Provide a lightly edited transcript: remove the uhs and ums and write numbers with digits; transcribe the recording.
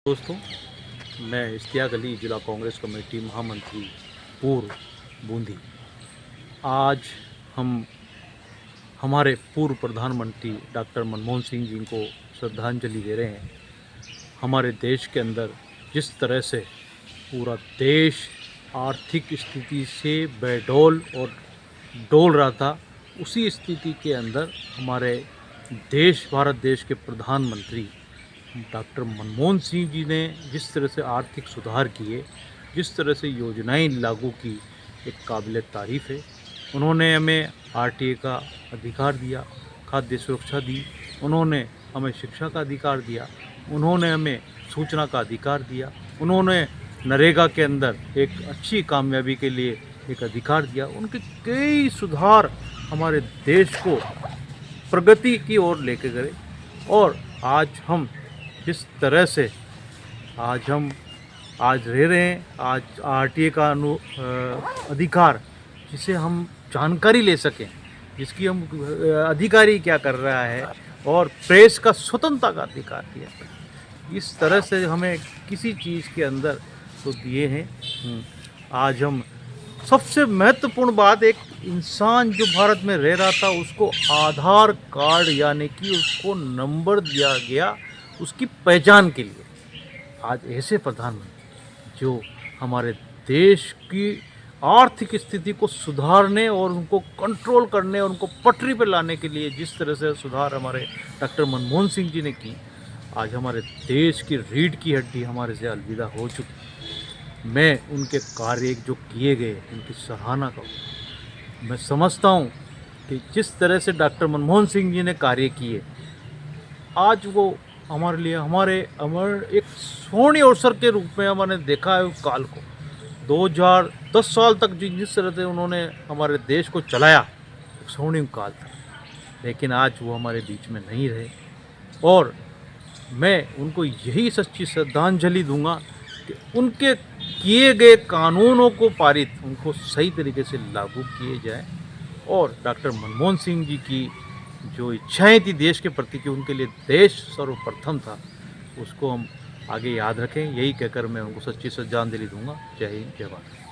दोस्तों, मैं इश्तियाक अली, जिला कांग्रेस कमेटी महामंत्री पूर्व बूंदी। आज हम हमारे पूर्व प्रधानमंत्री डॉक्टर मनमोहन सिंह जी को श्रद्धांजलि दे रहे हैं। हमारे देश के अंदर जिस तरह से पूरा देश आर्थिक स्थिति से बेडौल और डोल रहा था, उसी स्थिति के अंदर हमारे भारत देश के प्रधानमंत्री डॉक्टर मनमोहन सिंह जी ने जिस तरह से आर्थिक सुधार किए, जिस तरह से योजनाएं लागू की, एक काबिल तारीफ़ है। उन्होंने हमें आरटीए का अधिकार दिया, खाद्य सुरक्षा दी, उन्होंने हमें शिक्षा का अधिकार दिया, उन्होंने हमें सूचना का अधिकार दिया, उन्होंने नरेगा के अंदर एक अच्छी कामयाबी के लिए एक अधिकार दिया। उनके कई सुधार हमारे देश को प्रगति की ओर लेके गए। और आज हम जिस तरह से आज रह रहे हैं, आज आरटीए का अधिकार, जिसे हम जानकारी ले सकें, जिसकी हम अधिकारी क्या कर रहा है, और प्रेस का स्वतंत्रता का अधिकार दिया, इस तरह से हमें किसी चीज़ के अंदर तो दिए हैं। आज हम सबसे महत्वपूर्ण बात, एक इंसान जो भारत में रह रहा था उसको आधार कार्ड यानी कि उसको नंबर दिया गया उसकी पहचान के लिए। आज ऐसे प्रधानमंत्री जो हमारे देश की आर्थिक स्थिति को सुधारने और उनको कंट्रोल करने और उनको पटरी पर लाने के लिए जिस तरह से सुधार हमारे डॉक्टर मनमोहन सिंह जी ने की, आज हमारे देश की रीढ़ की हड्डी हमारे से अलविदा हो चुकी। मैं उनके कार्य जो किए गए उनकी सराहना करूँ। मैं समझता हूँ कि जिस तरह से डॉक्टर मनमोहन सिंह जी ने कार्य किए, आज वो हमारे लिए हमारे एक स्वर्णिम अवसर के रूप में हमने देखा है। उस काल को 2010 साल तक जिस तरह से उन्होंने हमारे देश को चलाया, एक स्वर्णिम काल था, लेकिन आज वो हमारे बीच में नहीं रहे। और मैं उनको यही सच्ची श्रद्धांजलि दूंगा कि उनके किए गए कानूनों को पारित, उनको सही तरीके से लागू किए जाए, और डॉक्टर मनमोहन सिंह जी की जो इच्छाएं थी देश के प्रति कि उनके लिए देश सर्वप्रथम था, उसको हम आगे याद रखें। यही कहकर मैं उनको सच्ची श्रद्धांजलि दूंगा। जय हिंद, जय भारत।